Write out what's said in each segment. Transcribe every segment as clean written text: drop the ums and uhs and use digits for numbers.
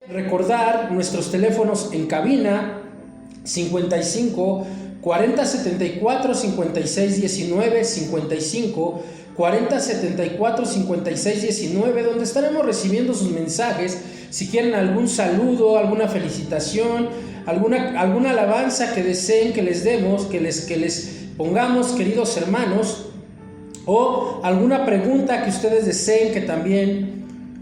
Recordar nuestros teléfonos en cabina 55 40 74 56 19, 55 40 74 56 19, donde estaremos recibiendo sus mensajes. Si quieren algún saludo, alguna felicitación, alguna alabanza que deseen que les demos, que les pongamos, queridos hermanos, o alguna pregunta que ustedes deseen que también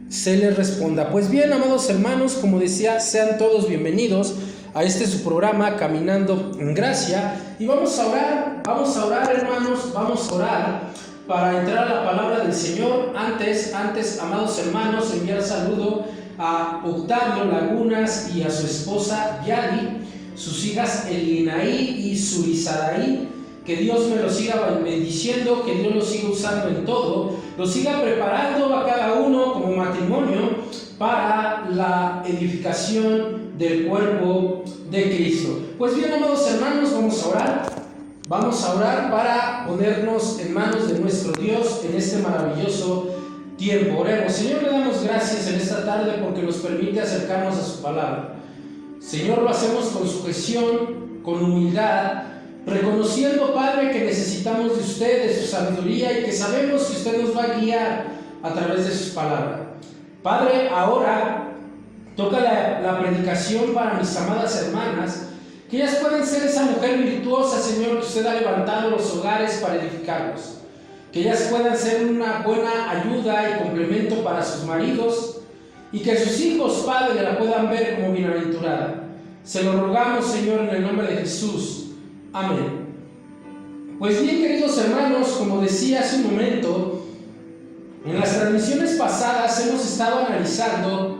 se les responda. Pues bien, amados hermanos, como decía, sean todos bienvenidos a su programa Caminando en Gracia, y vamos a orar hermanos, vamos a orar para entrar a la palabra del Señor. Antes, amados hermanos, enviar saludo a Octavio Lagunas y a su esposa Yadi, sus hijas Elinaí y Surizadaí. Que Dios me los siga bendiciendo, que Dios los siga usando en todo, los siga preparando a cada uno como matrimonio para la edificación del cuerpo de Cristo. Pues bien, amados hermanos, vamos a orar para ponernos en manos de nuestro Dios en este maravilloso tiempo. Oremos. Señor, le damos gracias en esta tarde porque nos permite acercarnos a su palabra. Señor, lo hacemos con sujeción, con humildad, reconociendo, Padre, que necesitamos de usted, de su sabiduría, y que sabemos que usted nos va a guiar a través de sus palabras. Padre, ahora toca la predicación para mis amadas hermanas, que ellas pueden ser esa mujer virtuosa, Señor, que usted ha levantado los hogares para edificarlos, que ellas puedan ser una buena ayuda y complemento para sus maridos, y que sus hijos, Padre, la puedan ver como bienaventurada. Se lo rogamos, Señor, en el nombre de Jesús. Amén. Pues bien, queridos hermanos, como decía hace un momento, en las transmisiones pasadas hemos estado analizando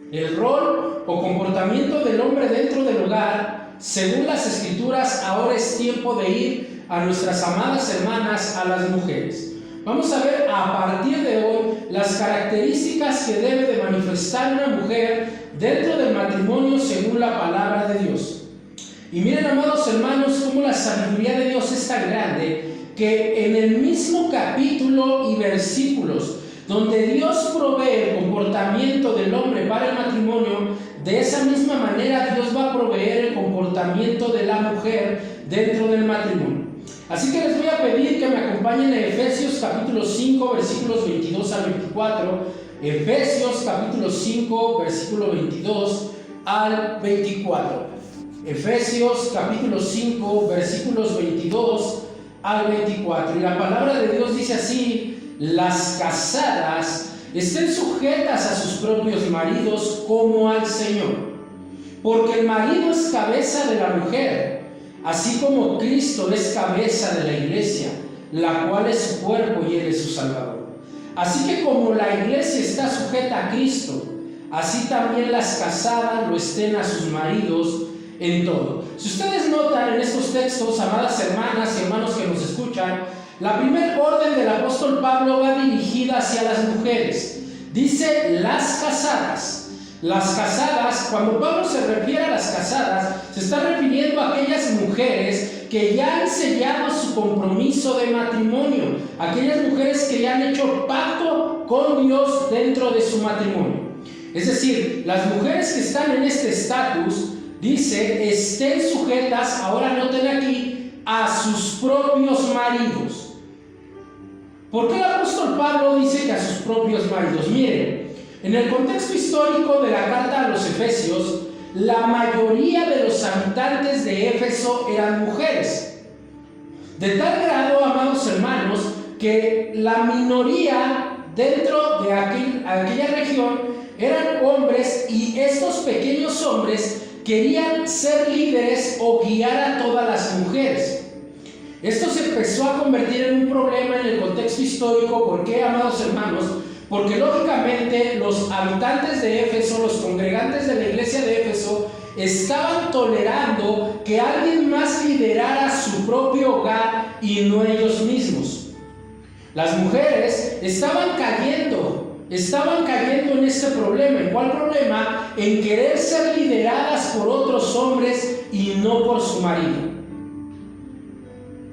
el rol o comportamiento del hombre dentro del hogar. Según las Escrituras, ahora es tiempo de ir a nuestras amadas hermanas, a las mujeres. Vamos a ver a partir de hoy las características que debe de manifestar una mujer dentro del matrimonio según la palabra de Dios. Y miren, amados hermanos, cómo la sabiduría de Dios es tan grande que en el mismo capítulo y versículos donde Dios provee el comportamiento del hombre para el matrimonio, de esa misma manera Dios va a proveer el comportamiento de la mujer dentro del matrimonio. Así que les voy a pedir que me acompañen en Efesios capítulo 5, versículos 22 al 24. Efesios capítulo 5, versículo 22 al 24. Efesios capítulo 5, versículos 22 al 24. Y la palabra de Dios dice así: las casadas estén sujetas a sus propios maridos como al Señor, porque el marido es cabeza de la mujer, así como Cristo es cabeza de la iglesia, la cual es su cuerpo y Él es su Salvador. Así que como la iglesia está sujeta a Cristo, así también las casadas lo estén a sus maridos en todo. Si ustedes notan en estos textos, amadas hermanas y hermanos que nos escuchan, la primera orden del apóstol Pablo va dirigida hacia las mujeres. Dice las casadas. Las casadas, cuando Pablo se refiere a las casadas, se está refiriendo a aquellas mujeres que ya han sellado su compromiso de matrimonio, aquellas mujeres que ya han hecho pacto con Dios dentro de su matrimonio. Es decir, las mujeres que están en este estatus, dice, estén sujetas, ahora noten aquí, a sus propios maridos. ¿Por qué el apóstol Pablo dice que a sus propios maridos? Miren, en el contexto histórico de la carta a los Efesios, la mayoría de los habitantes de Éfeso eran mujeres. De tal grado, amados hermanos, que la minoría dentro de aquella región eran hombres, y estos pequeños hombres querían ser líderes o guiar a todas las mujeres. Esto se empezó a convertir en un problema en el contexto histórico. ¿Por qué, amados hermanos? Porque lógicamente los habitantes de Éfeso, los congregantes de la iglesia de Éfeso, estaban tolerando que alguien más liderara su propio hogar y no ellos mismos. Las mujeres estaban cayendo en este problema. ¿En cuál problema? En querer ser lideradas por otros hombres y no por su marido.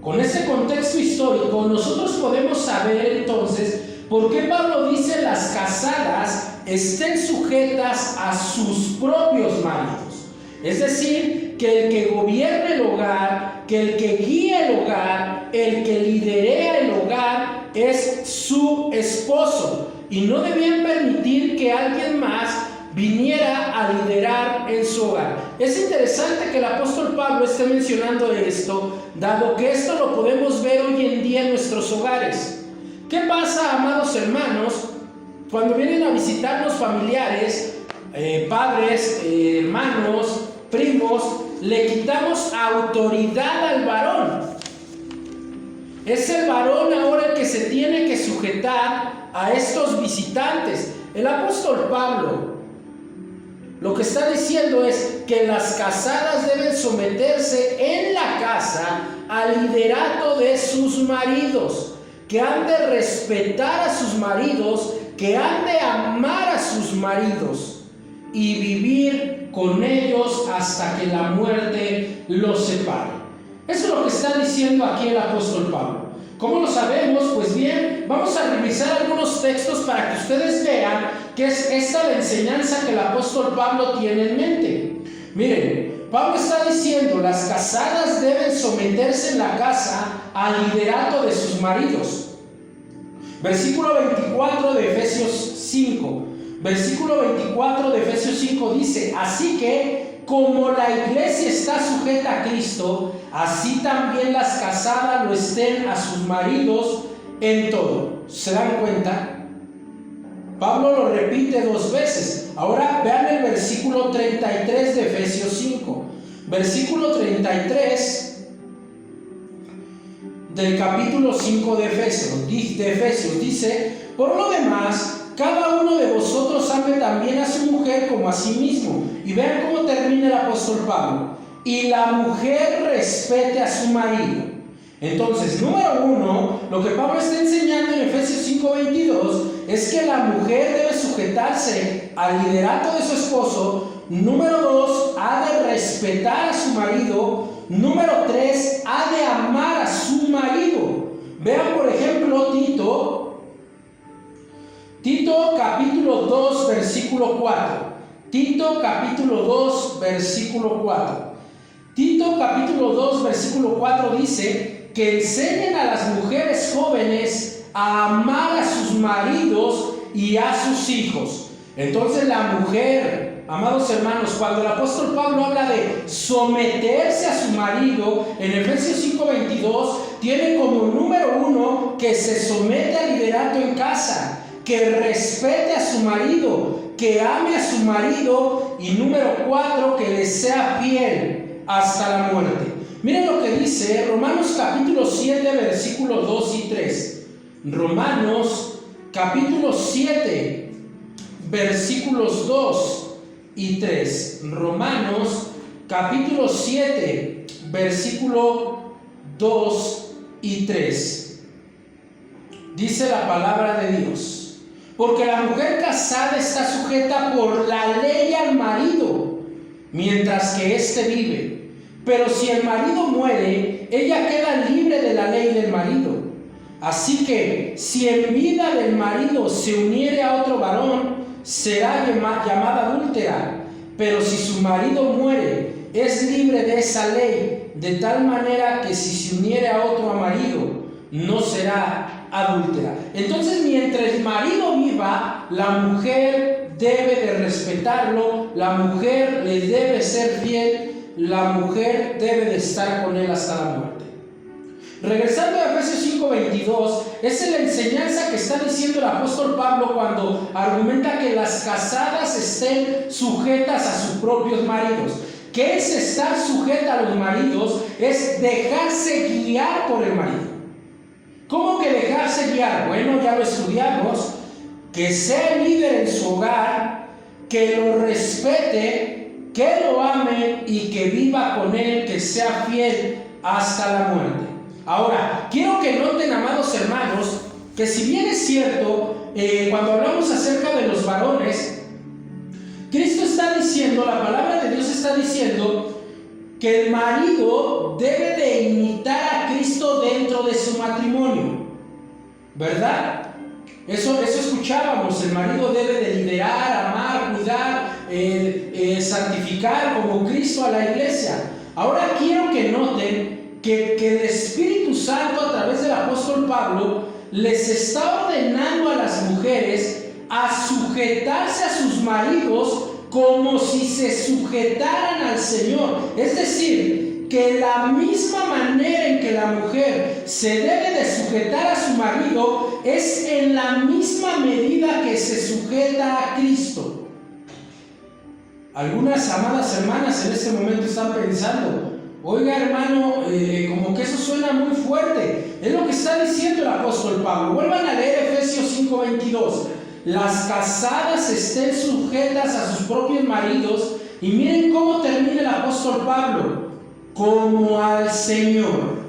Con este contexto histórico, nosotros podemos saber entonces ¿Por qué Pablo dice las casadas estén sujetas a sus propios maridos? Es decir, que el que gobierne el hogar, que el que guíe el hogar, el que liderea el hogar es su esposo. Y no debían permitir que alguien más viniera a liderar en su hogar. Es interesante que el apóstol Pablo esté mencionando esto, dado que esto lo podemos ver hoy en día en nuestros hogares. ¿Qué pasa, amados hermanos, cuando vienen a visitarnos familiares, padres, hermanos, primos? Le quitamos autoridad al varón. Es el varón ahora el que se tiene que sujetar a estos visitantes. El apóstol Pablo lo que está diciendo es que las casadas deben someterse en la casa al liderato de sus maridos, que han de respetar a sus maridos, que han de amar a sus maridos y vivir con ellos hasta que la muerte los separe. Eso es lo que está diciendo aquí el apóstol Pablo. ¿Cómo lo sabemos? Pues bien, vamos a revisar algunos textos para que ustedes vean que es esta la enseñanza que el apóstol Pablo tiene en mente. Miren, Pablo está diciendo, las casadas deben someterse en la casa al liderato de sus maridos. Versículo 24 de Efesios 5. Versículo 24 de Efesios 5 dice: así que, como la iglesia está sujeta a Cristo, así también las casadas lo estén a sus maridos en todo. ¿Se dan cuenta? Pablo lo repite dos veces. Ahora vean el versículo 33 de Efesios 5. Versículo 33 del capítulo 5 de Efesios dice: por lo demás, cada uno de vosotros ame también a su mujer como a sí mismo. Y vean cómo termina el apóstol Pablo: y la mujer respete a su marido. Entonces, número uno, lo que Pablo está enseñando en Efesios 5:22 es que la mujer debe sujetarse al liderato de su esposo. Número dos, ha de respetar a su marido. Número tres, ha de amar a su marido. Vean, por ejemplo, Tito capítulo 2, versículo 4. Tito capítulo 2, versículo 4. Tito capítulo 2, versículo 4 dice que enseñen a las mujeres jóvenes a amar a sus maridos y a sus hijos. Entonces la mujer, amados hermanos, cuando el apóstol Pablo habla de someterse a su marido, en Efesios 5:22, tiene como número uno que se somete al liderato en casa, que respete a su marido, que ame a su marido, y número 4, que le sea fiel hasta la muerte. Miren lo que dice Romanos capítulo 7, versículos 2 y 3. Romanos capítulo 7, versículos 2 y 3. Romanos capítulo 7, versículo 2 y 3. Dice la palabra de Dios: porque la mujer casada está sujeta por la ley al marido, mientras que éste vive. Pero si el marido muere, ella queda libre de la ley del marido. Así que, si en vida del marido se uniere a otro varón, será llamada adúltera. Pero si su marido muere, es libre de esa ley, de tal manera que si se uniere a otro marido, no será adúltera. Entonces, mientras el marido viva, la mujer debe de respetarlo, la mujer le debe ser fiel, la mujer debe de estar con él hasta la muerte. Regresando a Efesios 5:22, esa es la enseñanza que está diciendo el apóstol Pablo cuando argumenta que las casadas estén sujetas a sus propios maridos. ¿Qué es estar sujeta a los maridos? Es dejarse guiar por el marido. ¿Cómo que dejarse guiar? Bueno, ya lo estudiamos. Que sea el líder en su hogar, que lo respete, que lo ame y que viva con él, que sea fiel hasta la muerte. Ahora, quiero que noten, amados hermanos, que si bien es cierto, cuando hablamos acerca de los varones, Cristo está diciendo, la palabra de Dios está diciendo que el marido debe de imitar a Cristo dentro de su matrimonio, ¿verdad? Eso escuchábamos, el marido debe de liderar, amar, cuidar, santificar como Cristo a la iglesia. Ahora quiero que noten que el Espíritu Santo a través del apóstol Pablo les está ordenando a las mujeres a sujetarse a sus maridos como si se sujetaran al Señor. Es decir, que la misma manera en que la mujer se debe de sujetar a su marido es en la misma medida que se sujeta a Cristo. Algunas amadas hermanas en este momento están pensando: oiga, hermano, como que eso suena muy fuerte. Es lo que está diciendo el apóstol Pablo. Vuelvan a leer Efesios 5:22. Las casadas estén sujetas a sus propios maridos. Y miren cómo termina el apóstol Pablo: como al Señor.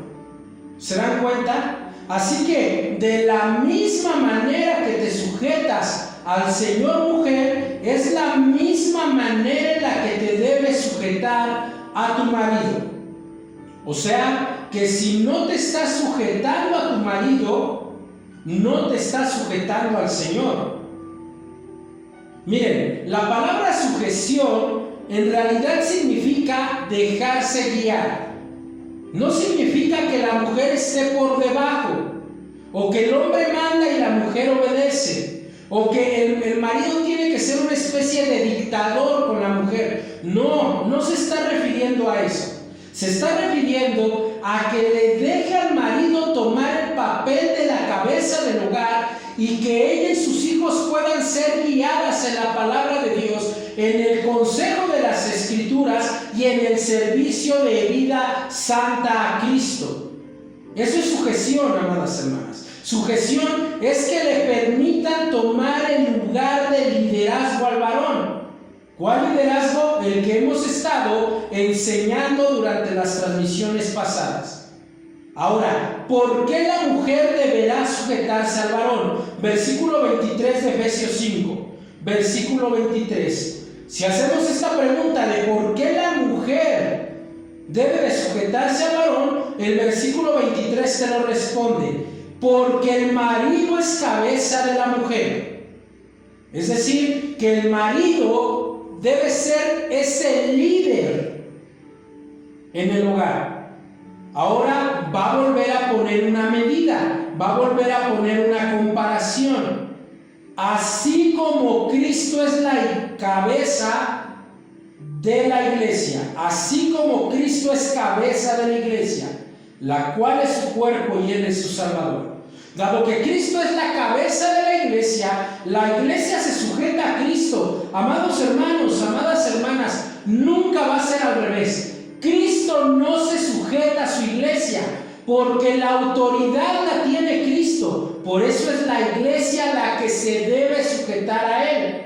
¿Se dan cuenta? Así que de la misma manera que te sujetas al Señor, mujer, es la misma manera en la que te debes sujetar a tu marido. O sea, que si no te estás sujetando a tu marido, no te estás sujetando al Señor. Miren, la palabra sujeción en realidad significa dejarse guiar. No significa que la mujer esté por debajo, o que el hombre manda y la mujer obedece, o que el marido tiene que ser una especie de dictador con la mujer. No se está refiriendo a eso. Se está refiriendo a que le deje al marido tomar el papel de la cabeza del hogar y que ella y sus hijos puedan ser guiadas en la palabra de Dios, en el consejo de las Escrituras y en el servicio de vida santa a Cristo. Eso es sujeción, amadas hermanas. Sujeción es que le permitan tomar el lugar de liderazgo al varón. ¿Cuál liderazgo? El que hemos estado enseñando durante las transmisiones pasadas. Ahora, ¿por qué la mujer deberá sujetarse al varón? Versículo 23 de Efesios 5. Versículo 23. Si hacemos esta pregunta de por qué la mujer debe de sujetarse al varón, el versículo 23 te lo responde: porque el marido es cabeza de la mujer. Es decir, que el marido debe ser ese líder en el hogar. Ahora va a volver a poner una medida, va a volver a poner una comparación. Así como Cristo es la cabeza de la iglesia, así como Cristo es cabeza de la iglesia, la cual es su cuerpo y Él es su Salvador. Dado que Cristo es la cabeza de la iglesia se sujeta a Cristo. Amados hermanos, amadas hermanas, nunca va a ser al revés. Cristo no se sujeta a su iglesia, porque la autoridad la tiene Cristo. Por eso es la iglesia la que se debe sujetar a Él.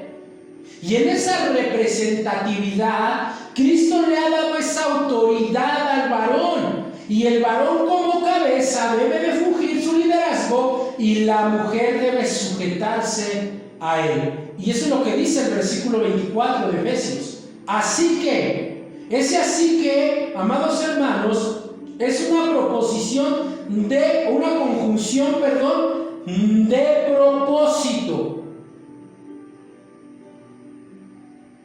Y en esa representatividad, Cristo le ha dado esa autoridad al varón. Y el varón como cabeza debe de fungir su liderazgo y la mujer debe sujetarse a él. Y eso es lo que dice el versículo 24 de Efesios. Así que, amados hermanos, es una conjunción de propósito,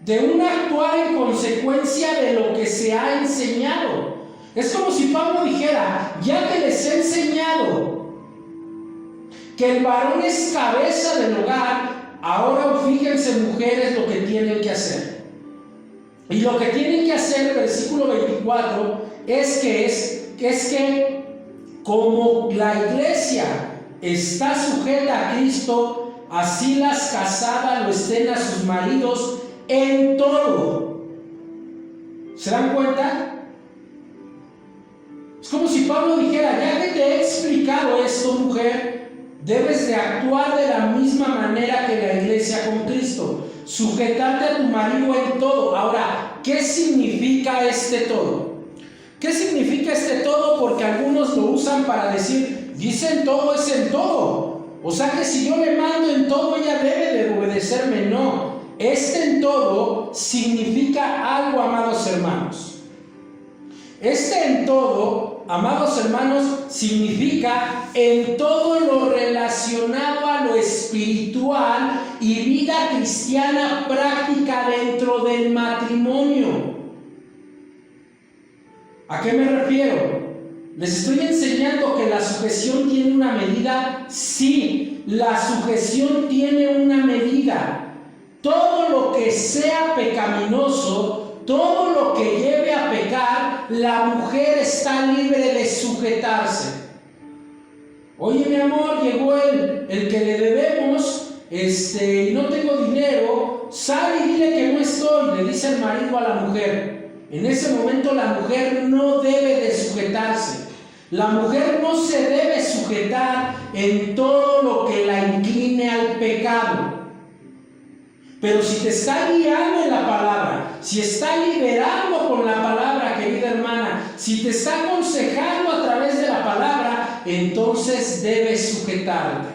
de un actuar en consecuencia de lo que se ha enseñado. Es como si Pablo dijera: ya que les he enseñado que el varón es cabeza del hogar, ahora fíjense, mujeres, lo que tienen que hacer. Y lo que tienen que hacer, versículo 24, es que como la iglesia está sujeta a Cristo, así las casadas lo estén a sus maridos en todo. ¿Se dan cuenta? Es como si Pablo dijera: ya que te he explicado esto, mujer, debes de actuar de la misma manera que la iglesia con Cristo. Sujetarte a tu marido en todo. Ahora, ¿qué significa este todo? ¿Qué significa este todo? Porque algunos lo usan para decir: dicen todo es en todo. O sea que si yo le mando en todo, ella debe de obedecerme. No, este en todo significa algo, amados hermanos. Este en todo marido, amados hermanos, significa en todo lo relacionado a lo espiritual y vida cristiana práctica dentro del matrimonio. ¿A qué me refiero? ¿Les estoy enseñando que la sujeción tiene una medida? Sí, la sujeción tiene una medida. Todo lo que sea pecaminoso, todo lo que lleve a pecar, la mujer está libre de sujetarse. Oye, mi amor, llegó el que le debemos, y no tengo dinero, sal y dile que no estoy, le dice el marido a la mujer. En ese momento la mujer no debe de sujetarse. La mujer no se debe sujetar en todo lo que la incline al pecado. Pero si te está guiando en la palabra, si está liberando con la palabra, querida hermana, si te está aconsejando a través de la palabra, entonces debes sujetarte.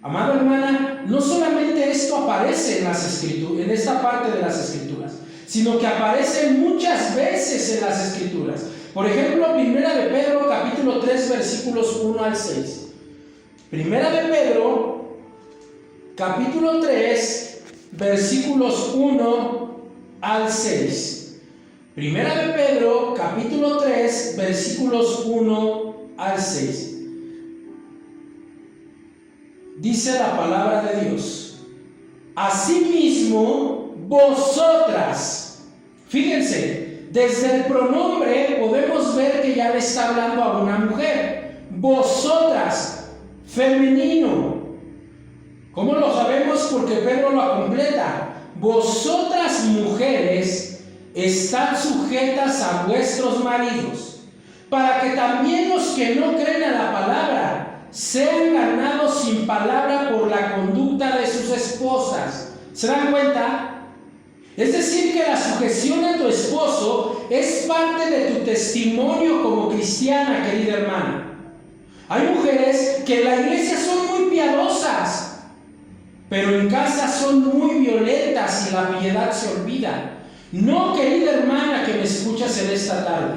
Amada hermana, no solamente esto aparece en las escrituras, en esta parte de las escrituras, sino que aparece muchas veces en las escrituras. Por ejemplo, Primera de Pedro, capítulo 3, versículos 1 al 6. Primera de Pedro, capítulo 3, versículos 1 al 6. Primera de Pedro, capítulo 3, versículos 1 al 6. Dice la palabra de Dios: asimismo, vosotras, fíjense, desde el pronombre podemos ver que ya le está hablando a una mujer. Vosotras, femenino. ¿Cómo lo sabemos? Porque Pedro lo completa. Vosotras, mujeres, estad sujetas a vuestros maridos, para que también los que no creen a la palabra sean ganados sin palabra por la conducta de sus esposas. ¿Se dan cuenta? Es decir, que la sujeción a tu esposo es parte de tu testimonio como cristiana, querida hermana. Hay mujeres que en la iglesia son muy piadosas, pero en casa son muy violentas y la piedad se olvida. No, querida hermana que me escuchas en esta tarde,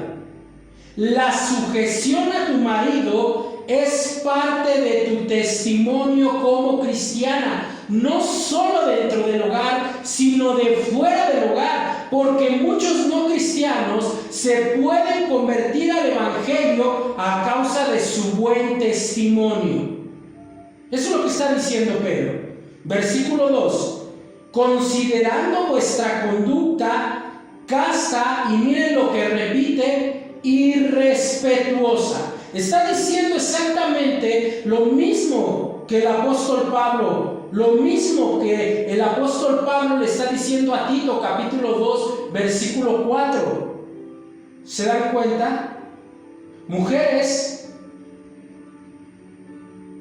la sujeción a tu marido es parte de tu testimonio como cristiana, no solo dentro del hogar, sino de fuera del hogar, porque muchos no cristianos se pueden convertir al evangelio a causa de su buen testimonio. Eso es lo que está diciendo Pedro. Versículo 2: considerando vuestra conducta casta, y miren lo que repite, irrespetuosa. Está diciendo exactamente lo mismo que el apóstol Pablo, lo mismo que el apóstol Pablo le está diciendo a Tito, capítulo 2, versículo 4. ¿Se dan cuenta? Mujeres,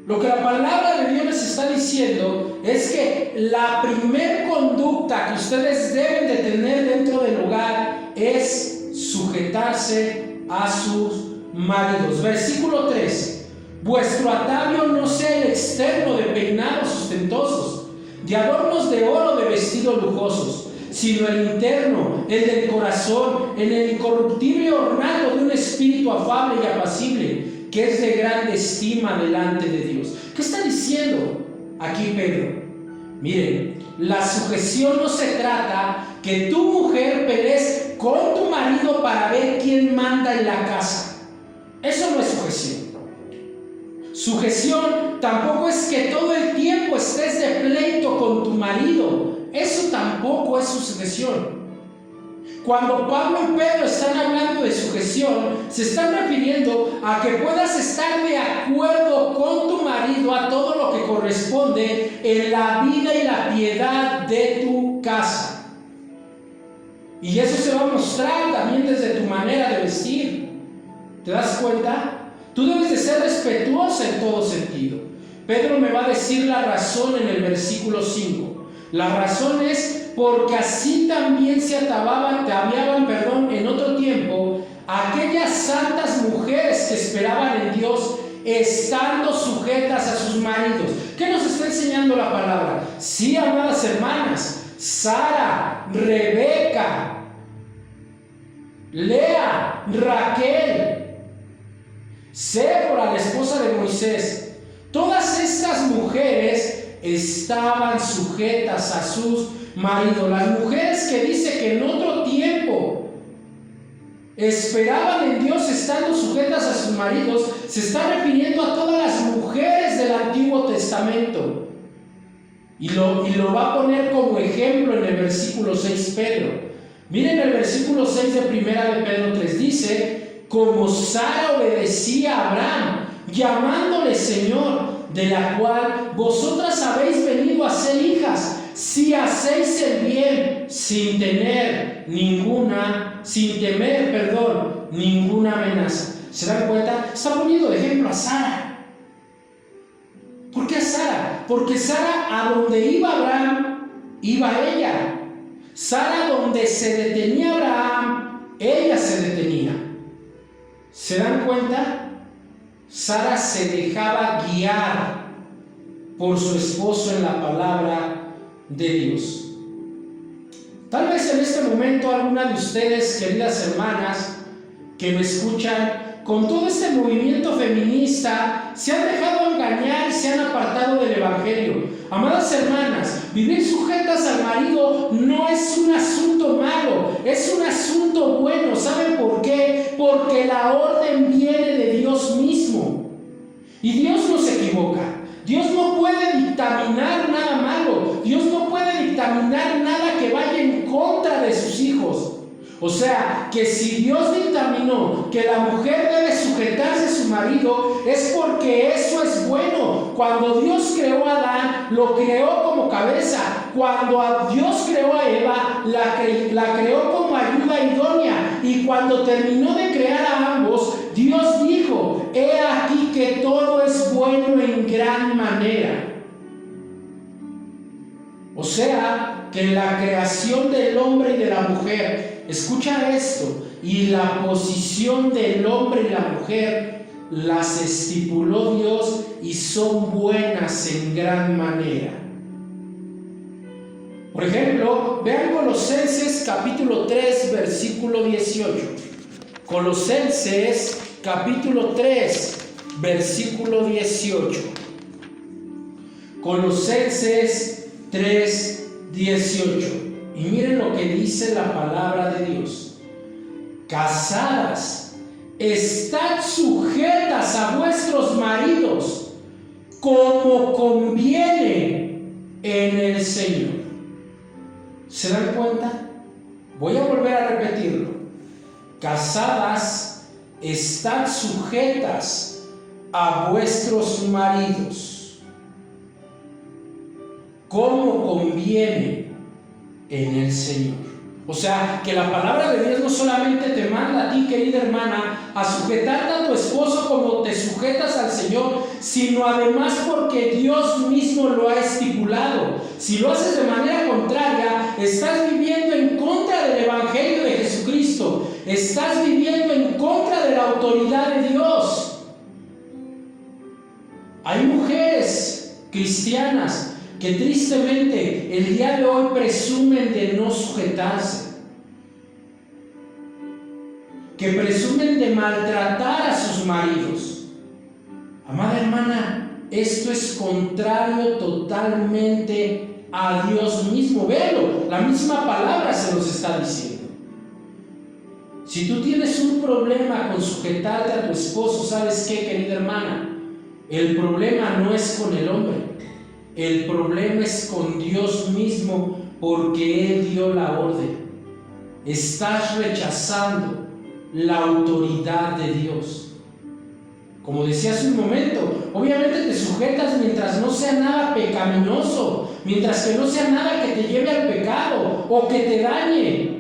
lo que la palabra de Dios les está diciendo es que la primer conducta que ustedes deben de tener dentro del hogar es sujetarse a sus maridos. Versículo 3: vuestro atavio no sea el externo de peinados ostentosos, de adornos de oro, de vestidos lujosos, sino el interno, el del corazón, en el incorruptible ornato de un espíritu afable y apacible, que es de grande estima delante de Dios. ¿Qué está diciendo aquí Pedro? Miren, la sujeción no se trata que tu mujer pelees con tu marido para ver quién manda en la casa. Eso no es sujeción. Sujeción tampoco es que todo el tiempo estés de pleito con tu marido. Eso tampoco es sujeción. Cuando Pablo y Pedro están hablando de sujeción, se están refiriendo a que puedas estar de acuerdo con tu marido a todo lo que corresponde en la vida y la piedad de tu casa. Y eso se va a mostrar también desde tu manera de vestir. ¿Te das cuenta? Tú debes de ser respetuosa en todo sentido. Pedro me va a decir la razón en el versículo 5. La razón es porque así también se ataviaban en otro tiempo aquellas santas mujeres que esperaban en Dios, estando sujetas a sus maridos. ¿Qué nos está enseñando la palabra? Sí, amadas hermanas, Sara, Rebeca, Lea, Raquel, Séfora, la esposa de Moisés. Todas estas mujeres estaban sujetas a sus maridos. Las mujeres que dice que en otro tiempo esperaban en Dios estando sujetas a sus maridos, se está refiriendo a todas las mujeres del Antiguo Testamento. Y lo va a poner como ejemplo en el versículo 6 Pedro. Miren el versículo 6 de primera de Pedro 3, dice: como Sara obedecía a Abraham, llamándole Señor, de la cual vosotras habéis venido a ser hijas, si hacéis el bien sin temer ninguna amenaza. ¿Se dan cuenta? Está poniendo de ejemplo a Sara. ¿Por qué a Sara? Porque Sara, a donde iba Abraham, iba ella. Sara, donde se detenía Abraham, ella se detenía. ¿Se dan cuenta? Sara se dejaba guiar por su esposo en la palabra de Dios. Tal vez en este momento alguna de ustedes, queridas hermanas, que me escuchan, con todo este movimiento feminista, se han dejado engañar y se han apartado del Evangelio. Amadas hermanas, vivir sujetas al marido no es un asunto malo, es un asunto bueno. ¿Saben por qué? Porque la orden viene de Dios mismo. Y Dios no se equivoca. Dios no puede dictaminar nada malo. Dios no puede dictaminar nada que vaya en contra de sus hijos. O sea, que si Dios dictaminó que la mujer debe sujetarse a su marido, es porque eso es bueno. Cuando Dios creó a Adán, lo creó como cabeza. Cuando Dios creó a Eva, la creó como ayuda idónea. Y cuando terminó de crear a ambos, Dios dijo: he aquí que todo es bueno en gran manera. O sea, que la creación del hombre y de la mujer, escucha esto, y la posición del hombre y la mujer las estipuló Dios y son buenas en gran manera. Por ejemplo, vean Colosenses capítulo 3, versículo 18. Colosenses capítulo 3, versículo 18. Colosenses 3, 18. Y miren lo que dice la palabra de Dios: casadas, estad sujetas a vuestros maridos, como conviene en el Señor. ¿Se dan cuenta? Voy a volver a repetirlo. Casadas, estad sujetas a vuestros maridos, como conviene en el Señor. O sea, que la palabra de Dios no solamente te manda a ti, querida hermana, a sujetarte a tu esposo como te sujetas al Señor, sino además porque Dios mismo lo ha estipulado. Si lo haces de manera contraria, estás viviendo en contra del Evangelio de Jesucristo, estás viviendo en contra de la autoridad de Dios. Hay mujeres cristianas que tristemente el día de hoy presumen de no sujetarse, que presumen de maltratar a sus maridos. Amada hermana, esto es contrario totalmente a Dios mismo. Véalo, la misma palabra se nos está diciendo. Si tú tienes un problema con sujetarte a tu esposo, ¿sabes qué, querida hermana? El problema no es con el hombre. El problema es con Dios mismo, porque Él dio la orden. Estás rechazando la autoridad de Dios. Como decía hace un momento, obviamente te sujetas mientras no sea nada pecaminoso, mientras que no sea nada que te lleve al pecado o que te dañe.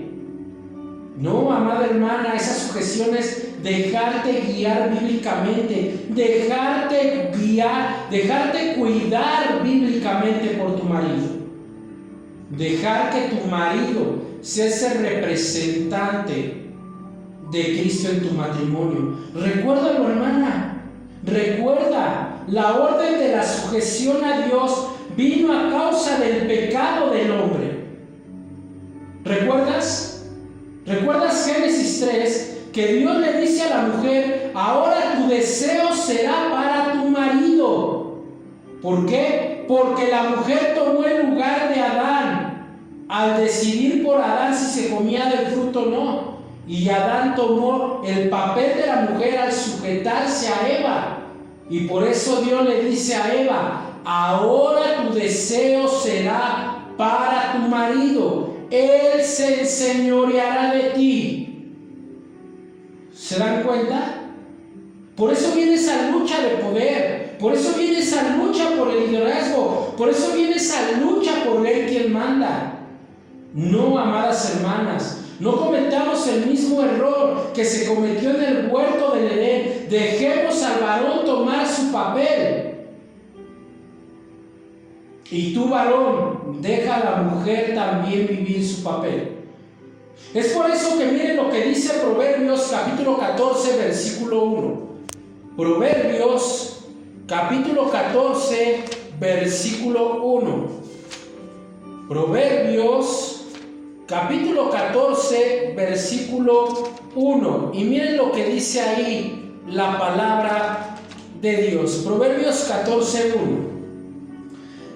No, amada hermana, esa sujeción es dejarte guiar bíblicamente, dejarte cuidar bíblicamente por tu marido. Dejar que tu marido sea ese representante de Cristo en tu matrimonio. Recuérdalo, hermana, recuerda, la orden de la sujeción a Dios vino a causa del pecado del hombre. ¿Recuerdas? ¿Recuerdas Génesis Génesis 3 que Dios le dice a la mujer: ahora tu deseo será para tu marido. ¿Por qué? Porque la mujer tomó el lugar de Adán al decidir por Adán si se comía del fruto o no. Y Adán tomó el papel de la mujer al sujetarse a Eva. Y por eso Dios le dice a Eva: ahora tu deseo será para tu marido, él se enseñoreará de ti. ¿Se dan cuenta? Por eso viene esa lucha de poder, por eso viene esa lucha por el liderazgo, por eso viene esa lucha por ver quién manda. No, amadas hermanas, no cometamos el mismo error que se cometió en el huerto del Edén. Dejemos al varón tomar su papel. Y tú, varón, deja a la mujer también vivir su papel. Es por eso que miren lo que dice Proverbios capítulo 14, versículo 1. Proverbios capítulo 14, versículo 1. Proverbios capítulo 14, versículo 1. Y miren lo que dice ahí la palabra de Dios. Proverbios 14, 1.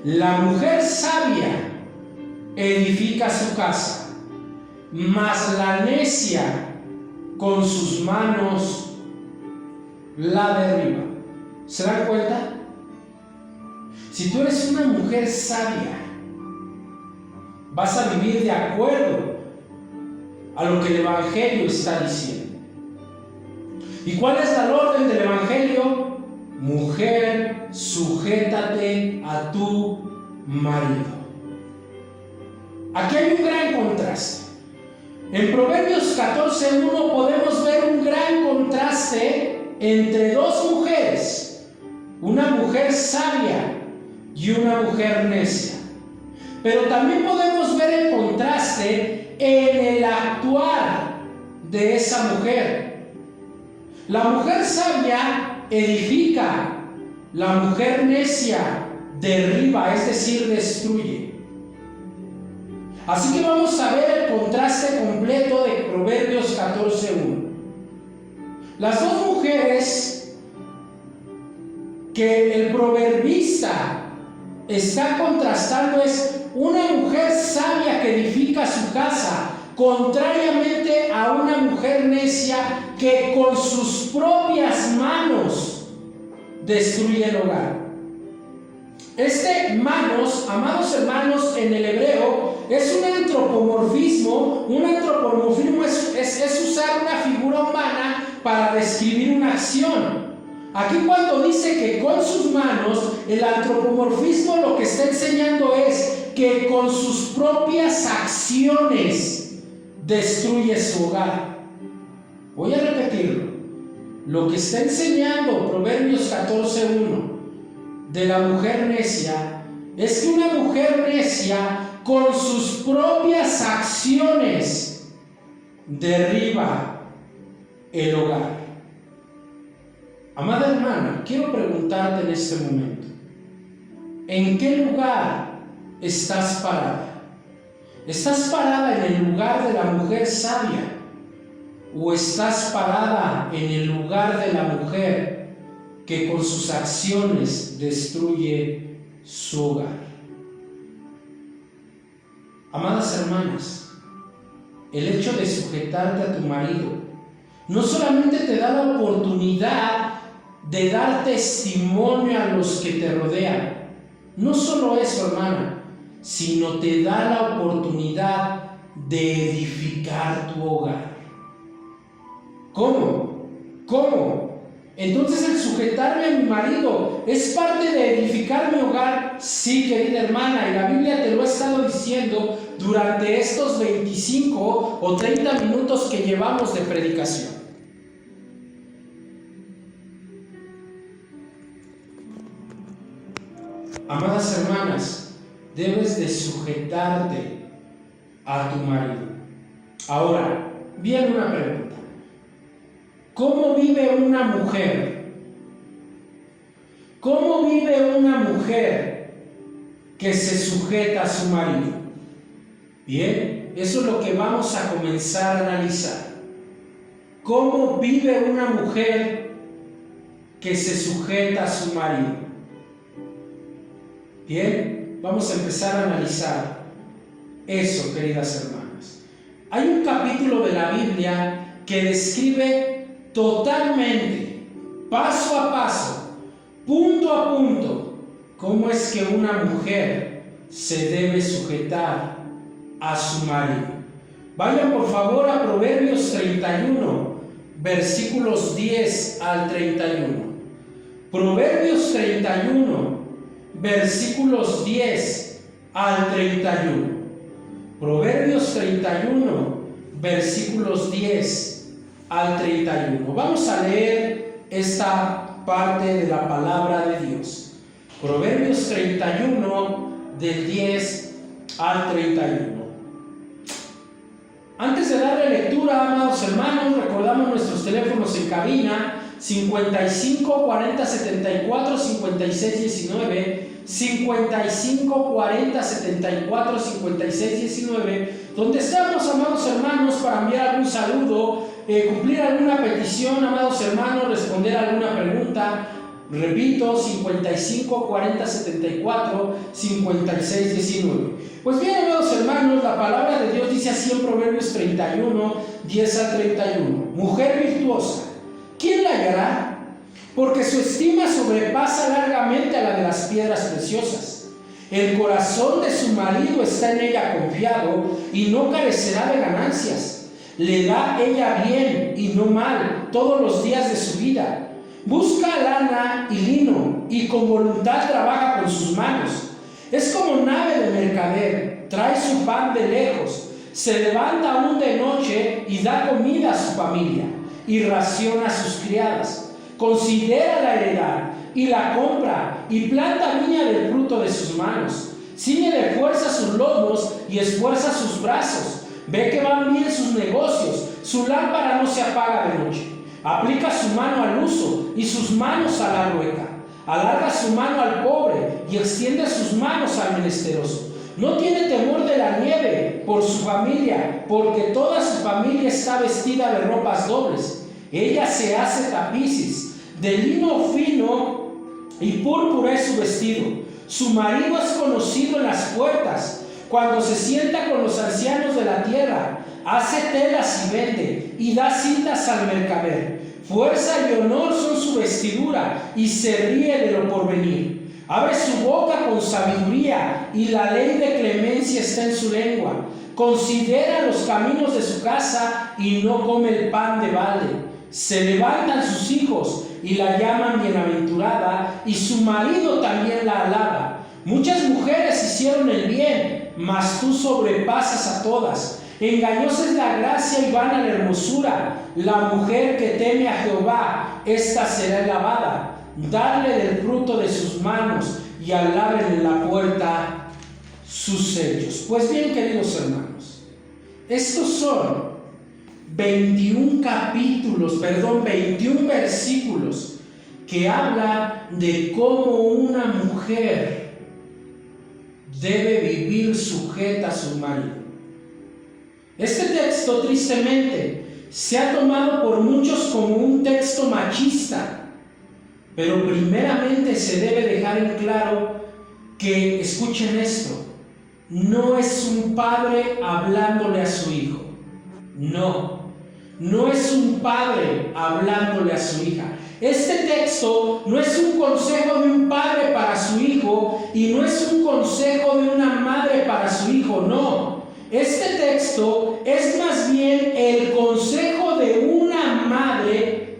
La mujer sabia edifica su casa, mas la necia con sus manos la derriba. ¿Se dan cuenta? Si tú eres una mujer sabia, vas a vivir de acuerdo a lo que el Evangelio está diciendo. ¿Y cuál es la orden del Evangelio? Mujer, sujétate a tu marido. Aquí hay un gran contraste. En Proverbios 14:1 podemos ver un gran contraste entre dos mujeres, una mujer sabia y una mujer necia. Pero también podemos ver el contraste en el actuar de esa mujer. La mujer sabia edifica, la mujer necia derriba, es decir, destruye. Así que vamos a ver el contraste completo de Proverbios 14:1. Las dos mujeres que el proverbista está contrastando es una mujer sabia que edifica su casa, contrariamente a una mujer necia que con sus propias manos destruye el hogar. Este manos, amados hermanos, en el hebreo es un antropomorfismo. Un antropomorfismo es usar una figura humana para describir una acción. Aquí cuando dice que con sus manos, el antropomorfismo lo que está enseñando es que con sus propias acciones destruye su hogar. Voy a repetirlo. Lo que está enseñando Proverbios 14:1 de la mujer necia es que una mujer necia con sus propias acciones derriba el hogar. Amada hermana, quiero preguntarte en este momento: ¿en qué lugar estás parada? ¿Estás parada en el lugar de la mujer sabia? ¿O estás parada en el lugar de la mujer que con sus acciones destruye su hogar? Amadas hermanas, el hecho de sujetarte a tu marido no solamente te da la oportunidad de dar testimonio a los que te rodean, no solo eso, hermana, sino te da la oportunidad de edificar tu hogar. ¿Cómo? Entonces el sujetarme a mi marido es parte de edificar mi hogar. Sí, querida hermana, y la Biblia te lo ha estado diciendo durante estos 25 o 30 minutos que llevamos de predicación. Amadas hermanas, debes de sujetarte a tu marido. Ahora, viene una pregunta. ¿Cómo vive una mujer? ¿Cómo vive una mujer que se sujeta a su marido? Bien, eso es lo que vamos a comenzar a analizar. ¿Cómo vive una mujer que se sujeta a su marido? Bien, vamos a empezar a analizar eso, queridas hermanas. Hay un capítulo de la Biblia que describe totalmente, paso a paso, punto a punto, cómo es que una mujer se debe sujetar a su marido. Vayan por favor a Proverbios 31, versículos 10 al 31. Proverbios 31, versículos 10 al 31. Proverbios 31, versículos 10 al 31. Vamos a leer esta parte de la palabra de Dios. Proverbios 31, del 10 al 31. Antes de darle lectura, amados hermanos, recordamos nuestros teléfonos en cabina: 55 40 74 56 19, 55 40 74 56 19, donde estamos, amados hermanos, para enviar algún saludo, cumplir alguna petición, amados hermanos, responder alguna pregunta. Repito, 55 40 74 56 19. Pues bien, amados hermanos, la palabra de Dios dice así en Proverbios 31, 10 al 31. Mujer virtuosa, ¿quién la hallará? Porque su estima sobrepasa largamente a la de las piedras preciosas. El corazón de su marido está en ella confiado y no carecerá de ganancias. Le da ella bien y no mal todos los días de su vida. Busca lana y lino y con voluntad trabaja con sus manos. Es como nave de mercader, trae su pan de lejos, se levanta aún de noche y da comida a su familia y raciona a sus criadas. Considera la heredad y la compra y planta viña del fruto de sus manos. Ciñe de fuerza sus lomos y esfuerza sus brazos. Ve que van bien sus negocios, su lámpara no se apaga de noche. Aplica su mano al uso y sus manos a la rueca. Alarga su mano al pobre y extiende sus manos al menesteroso. No tiene temor de la nieve por su familia, porque toda su familia está vestida de ropas dobles. Ella se hace tapices, de lino fino y púrpura es su vestido. Su marido es conocido en las puertas. Cuando se sienta con los ancianos de la tierra, hace telas y vende, y da cintas al mercader. Fuerza y honor son su vestidura, y se ríe de lo porvenir. Abre su boca con sabiduría, y la ley de clemencia está en su lengua. Considera los caminos de su casa, y no come el pan de balde. Se levantan sus hijos, y la llaman bienaventurada, y su marido también la alaba. Muchas mujeres hicieron el bien, mas tú sobrepasas a todas. Engañosa es la gracia y vana la hermosura. La mujer que teme a Jehová, esta será alabada. Darle del fruto de sus manos y alaben en la puerta sus sellos. Pues bien, queridos hermanos, estos son 21 versículos que habla de cómo una mujer debe vivir sujeta a su marido. Este texto, tristemente, se ha tomado por muchos como un texto machista, pero primeramente se debe dejar en claro que, escuchen esto, no es un padre hablándole a su hijo. No es un padre hablándole a su hija. Este texto no es un consejo de un padre para su hijo y no es un consejo de una madre para su hijo, no. Este texto es más bien el consejo de una madre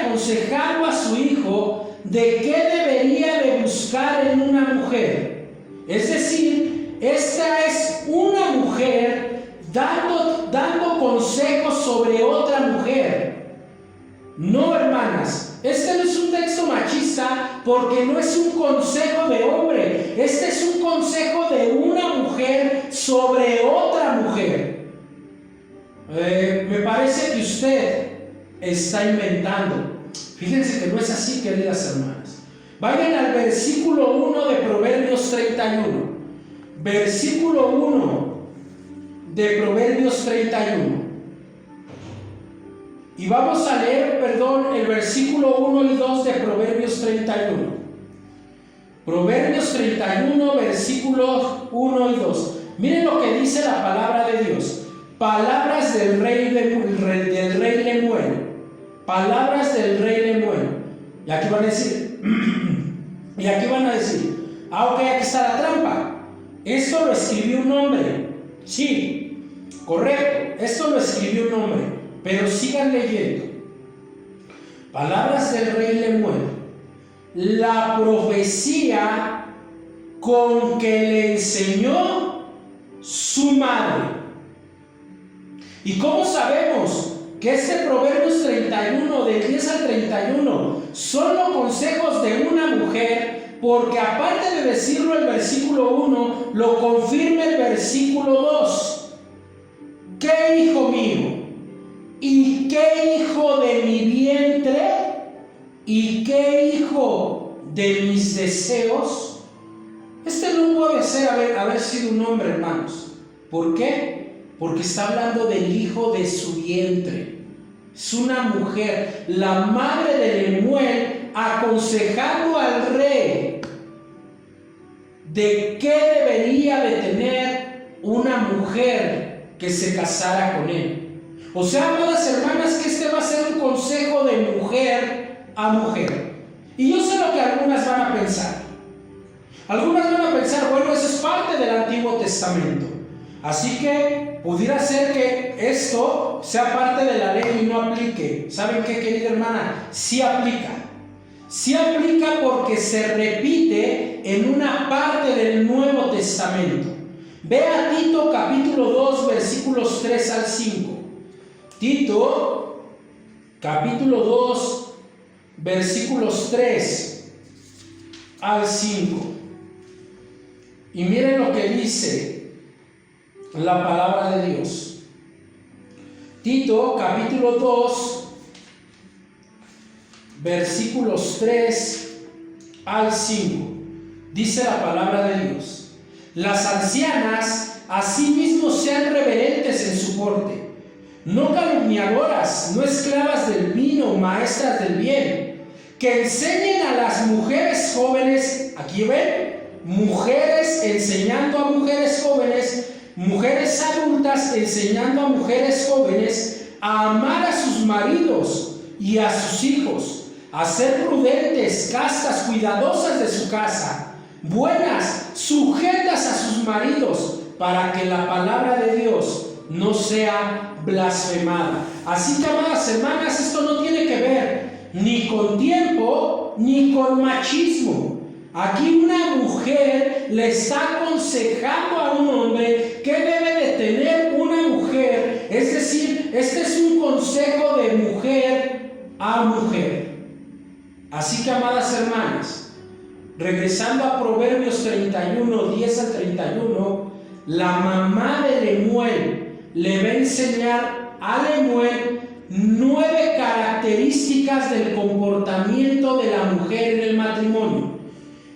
aconsejando a su hijo de qué debería de buscar en una mujer. Es decir, esta es una mujer dando consejos sobre otra mujer. No, hermanas, este no es un texto machista porque no es un consejo de hombre. Este es un consejo de una mujer sobre otra mujer. Me parece que usted está inventando. Fíjense que no es así, queridas hermanas. Vayan al versículo 1 de Proverbios 31. Versículo 1 de Proverbios 31. Y vamos a leer, el versículo 1 y 2 de Proverbios 31. Proverbios 31, versículos 1 y 2. Miren lo que dice la palabra de Dios. Palabras del rey Lemuel. Palabras del rey Lemuel. Y aquí van a decir, ok, aquí está la trampa. Esto lo escribió un hombre. Sí, correcto, esto lo escribió un hombre. Pero sigan leyendo. Palabras del rey Lemuel. La profecía con que le enseñó su madre. ¿Y cómo sabemos que este Proverbios 31, del 10 al 31, son los consejos de una mujer? Porque aparte de decirlo el versículo 1, lo confirma el versículo 2. ¿Qué hijo mío? ¿Y qué hijo de mi vientre? ¿Y qué hijo de mis deseos? Este no puede ser haber sido un hombre, hermanos. ¿Por qué? Porque está hablando del hijo de su vientre. Es una mujer, la madre de Lemuel, aconsejando al rey de qué debería de tener una mujer que se casara con él. O sea, amadas hermanas, que este va a ser un consejo de mujer a mujer. Y yo sé lo que algunas van a pensar. Algunas van a pensar, bueno, eso es parte del Antiguo Testamento. Así que pudiera ser que esto sea parte de la ley y no aplique. ¿Saben qué, querida hermana? Sí aplica. Sí aplica porque se repite en una parte del Nuevo Testamento. Ve a Tito capítulo 2, versículos 3 al 5. Tito capítulo 2, versículos 3 al 5. Y miren lo que dice la palabra de Dios. Tito capítulo 2, versículos 3 al 5. Dice la palabra de Dios: las ancianas asimismo sean reverentes en su porte, no calumniadoras, no esclavas del vino, maestras del bien, que enseñen a las mujeres jóvenes. Aquí ven, mujeres enseñando a mujeres jóvenes, mujeres adultas enseñando a mujeres jóvenes a amar a sus maridos y a sus hijos, a ser prudentes, castas, cuidadosas de su casa, buenas, sujetas a sus maridos, para que la palabra de Dios no sea blasfemada. Así que, amadas hermanas, esto no tiene que ver ni con tiempo ni con machismo. Aquí una mujer le está aconsejando a un hombre qué debe de tener una mujer. Es decir, este es un consejo de mujer a mujer. Así que, amadas hermanas, regresando a Proverbios 31, 10 al 31, la mamá de Lemuel le va a enseñar a Lemuel 9 características del comportamiento de la mujer en el matrimonio.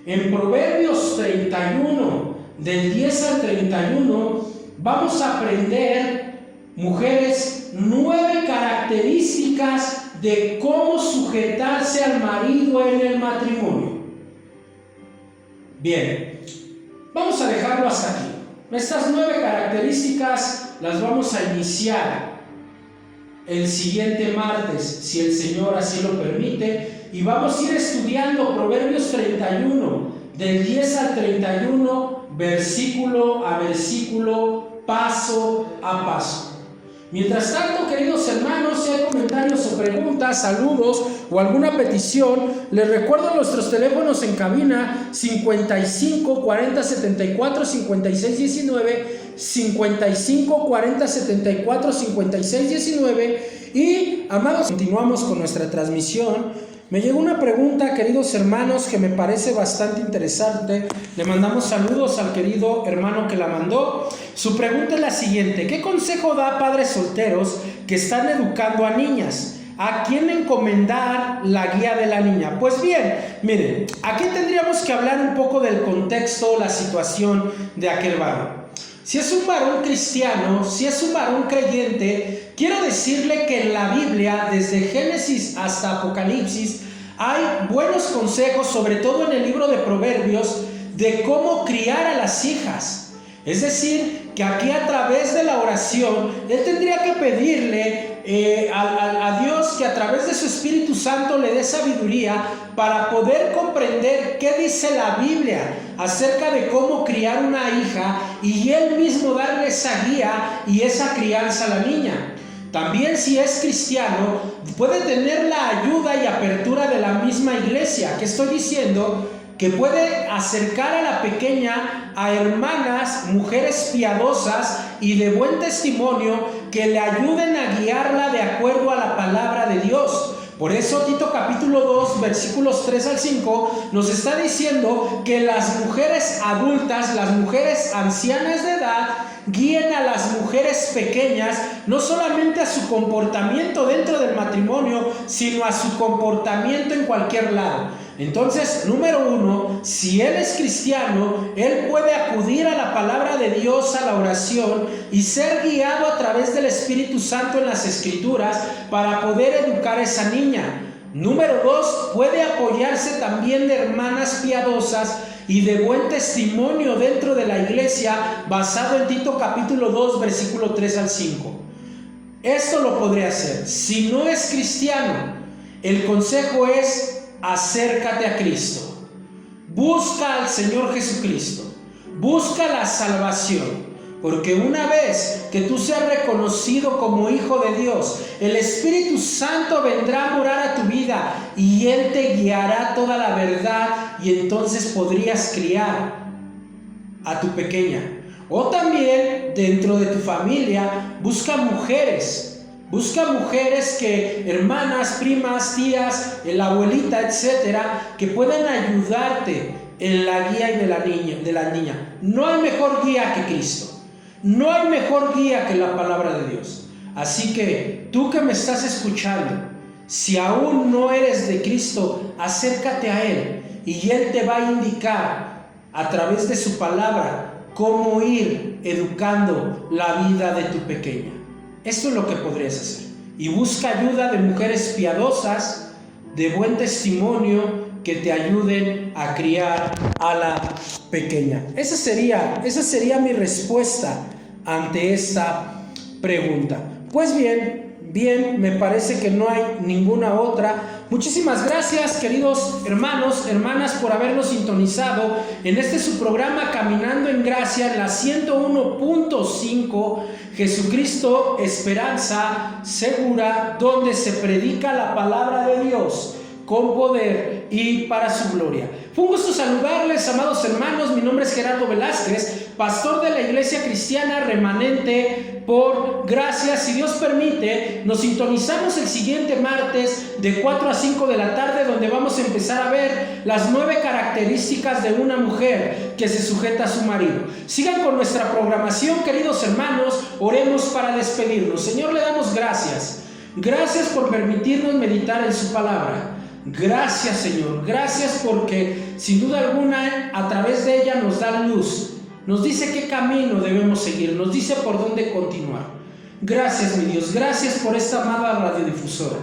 En Proverbios 31, del 10 al 31, vamos a aprender, mujeres, 9 características de cómo sujetarse al marido en el matrimonio. Bien, vamos a dejarlo hasta aquí. Estas 9 características las vamos a iniciar el siguiente martes, si el Señor así lo permite, y vamos a ir estudiando Proverbios 31, del 10 al 31, versículo a versículo, paso a paso. Mientras tanto, queridos hermanos, si hay comentarios o preguntas, saludos o alguna petición, les recuerdo nuestros teléfonos en cabina: 55 40 74 56 19, 55 40 74 56 19. Y, amados, continuamos con nuestra transmisión. Me llegó una pregunta, queridos hermanos, que me parece bastante interesante. Le mandamos saludos al querido hermano que la mandó. Su pregunta es la siguiente: ¿qué consejo da a padres solteros que están educando a niñas? ¿A quién encomendar la guía de la niña? Pues bien, miren, aquí tendríamos que hablar un poco del contexto, la situación de aquel varón. Si es un varón cristiano, si es un varón creyente, quiero decirle que en la Biblia, desde Génesis hasta Apocalipsis, hay buenos consejos, sobre todo en el libro de Proverbios, de cómo criar a las hijas. Es decir, que aquí a través de la oración, él tendría que pedirle a Dios que a través de su Espíritu Santo le dé sabiduría para poder comprender qué dice la Biblia acerca de cómo criar una hija, y él mismo darle esa guía y esa crianza a la niña. También, si es cristiano, puede tener la ayuda y apertura de la misma iglesia. ¿Qué estoy diciendo? Que puede acercar a la pequeña a hermanas, mujeres piadosas y de buen testimonio, que le ayuden a guiarla de acuerdo a la palabra de Dios. Por eso Tito capítulo 2, versículos 3 al 5, nos está diciendo que las mujeres adultas, las mujeres ancianas de edad, guíen a las mujeres pequeñas, no solamente a su comportamiento dentro del matrimonio, sino a su comportamiento en cualquier lado. Entonces, número uno, si él es cristiano, él puede acudir a la palabra de Dios, a la oración, y ser guiado a través del Espíritu Santo en las Escrituras para poder educar a esa niña. Número dos, puede apoyarse también de hermanas piadosas y de buen testimonio dentro de la iglesia, basado en Tito capítulo 2, versículo 3 al 5. Esto lo podría hacer. Si no es cristiano, el consejo es: acércate a Cristo, busca al Señor Jesucristo, busca la salvación, porque una vez que tú seas reconocido como hijo de Dios, el Espíritu Santo vendrá a morar a tu vida y Él te guiará toda la verdad, y entonces podrías criar a tu pequeña. O también dentro de tu familia, busca mujeres que, hermanas, primas, tías, la abuelita, etcétera, que puedan ayudarte en la guía de la niña. No hay mejor guía que Cristo. No hay mejor guía que la palabra de Dios. Así que tú que me estás escuchando, si aún no eres de Cristo, acércate a Él y Él te va a indicar a través de su palabra cómo ir educando la vida de tu pequeña. Esto es lo que podrías hacer. Y busca ayuda de mujeres piadosas, de buen testimonio, que te ayuden a criar a la pequeña. Esa sería mi respuesta ante esta pregunta. Pues bien, me parece que no hay ninguna otra. Muchísimas gracias, queridos hermanos, hermanas, por habernos sintonizado en este su programa Caminando en Gracia, en la 101.5, Jesucristo, esperanza segura, donde se predica la palabra de Dios con poder y para su gloria. Fue un gusto saludarles, amados hermanos. Mi nombre es Gerardo Velázquez, pastor de la Iglesia Cristiana Remanente por Gracia. Si Dios permite, nos sintonizamos el siguiente martes de 4 a 5 de la tarde, donde vamos a empezar a ver las 9 características de una mujer que se sujeta a su marido. Sigan con nuestra programación, queridos hermanos. Oremos para despedirnos. Señor, le damos gracias. Gracias por permitirnos meditar en su palabra. Gracias, Señor, gracias porque sin duda alguna a través de ella nos da luz, nos dice qué camino debemos seguir, nos dice por dónde continuar. Gracias, mi Dios, gracias por esta amada radiodifusora,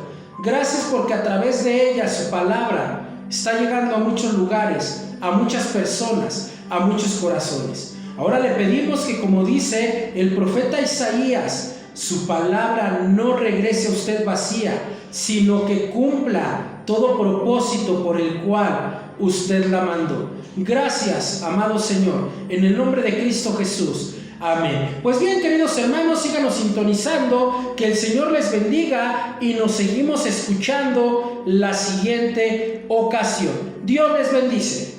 gracias porque a través de ella su palabra está llegando a muchos lugares, a muchas personas, a muchos corazones. Ahora le pedimos que, como dice el profeta Isaías, su palabra no regrese a usted vacía, sino que cumpla todo propósito por el cual usted la mandó. Gracias, amado Señor, en el nombre de Cristo Jesús. Amén. Pues bien, queridos hermanos, síganos sintonizando, que el Señor les bendiga y nos seguimos escuchando la siguiente ocasión. Dios les bendice.